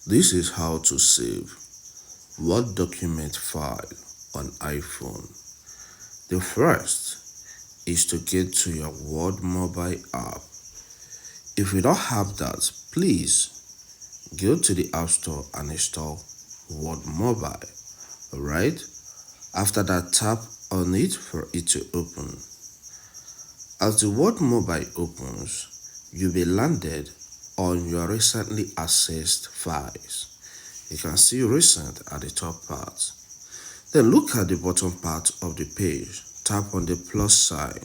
This is how to save Word document file on iPhone. The first is to get to your Word mobile app. If you don't have that, please go to the App Store and install Word Mobile. Alright? After that, tap on it for it to open. As the Word Mobile opens, you'll be landed on your recently accessed files. You can see recent at the top part. Then look at the bottom part of the page. Tap on the plus sign.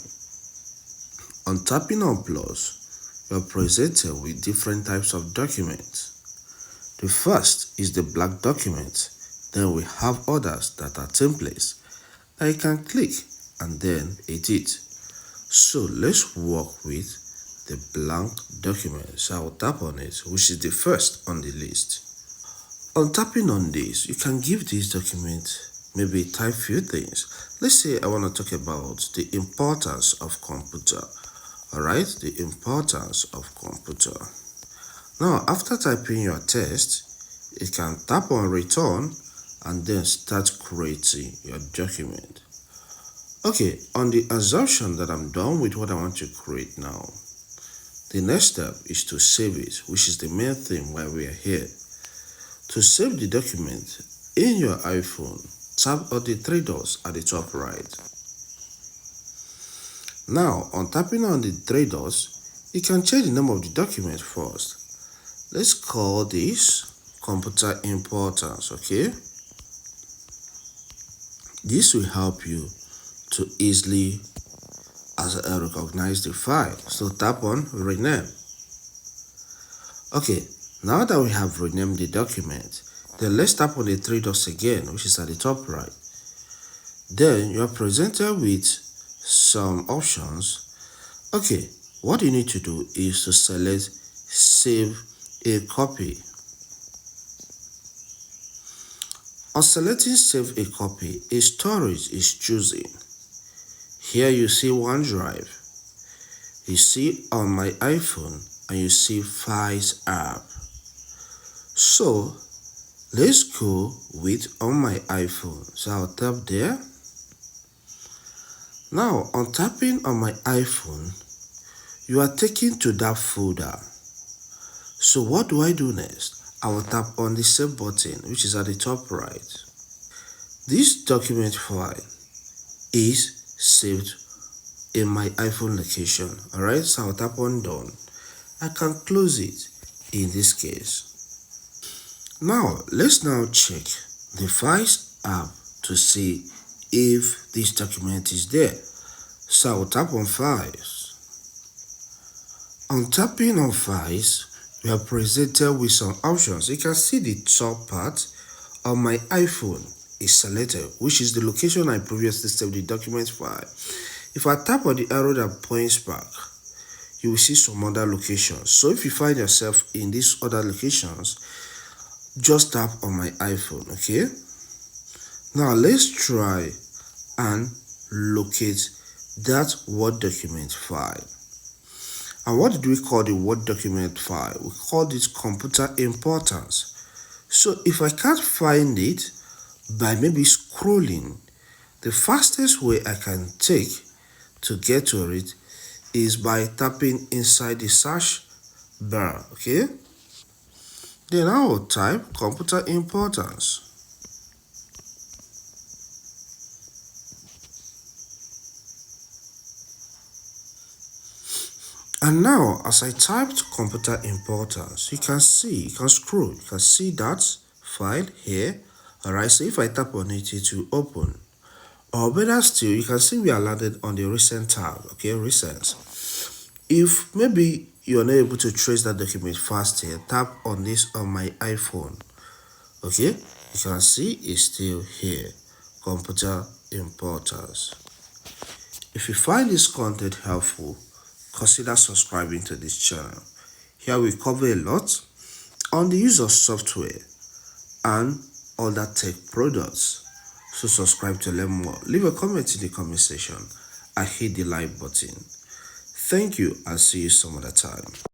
On tapping on plus, you're presented with different types of documents. The first is the black document. Then we have others that are templates that you can click and then edit. So let's work with the blank document. So I'll tap on it, which is the first on the list. On tapping on this, you can give this document maybe type few things. Let's say I want to talk about the importance of computer. Alright, the importance of computer. Now, after typing your text, you can tap on return and then start creating your document. Okay, on the assumption that I'm done with what I want to create now, the next step is to save it, which is the main thing why we are here. To save the document in your iPhone, tap on the three dots at the top right. Now, on tapping on the three dots, you can change the name of the document first. Let's call this computer importance, okay? This will help you to easily recognize the file. So tap on rename. Okay, now that we have renamed the document, then let's tap on the three dots again, which is at the top right. Then you are presented with some options. Okay, what you need to do is to select save a copy. On selecting save a copy, a storage is chosen. Here you see OneDrive, you see on my iPhone, and you see Files app. So let's go with on my iPhone. So I'll tap there. Now on tapping on my iPhone, you are taken to that folder. So what do I do next? I will tap on the save button, which is at the top right. This document file is saved in my iPhone location. Alright, so I'll tap on done. I can close it in this case. Now let's now check the Files app to see if this document is there. So I'll tap on Files. On tapping on Files, we are presented with some options. You can see the top part of my iPhone is selected, which is the location I previously saved the document file. If I tap on the arrow that points back, you will see some other locations. So if you find yourself in these other locations, just tap on my iPhone, okay? Now let's try and locate that Word document file. And what do we call the Word document file? We call it computer importance. So if I can't find it by maybe scrolling, the fastest way I can take to get to it is by tapping inside the search bar, okay? Then I will type computer importance. And now, as I typed computer importance, you can scroll, you can see that file here. Alright, so if I tap on it, it will open. Or better still, you can see we are landed on the recent tab, okay, recent. If maybe you're not able to trace that document fast here, tap on this on my iPhone, okay? You can see it's still here, computer importance. If you find this content helpful, consider subscribing to this channel. Here we cover a lot on the use of software and other tech products. So subscribe to learn more. Leave a comment in the comment section and hit the like button. Thank you and see you some other time.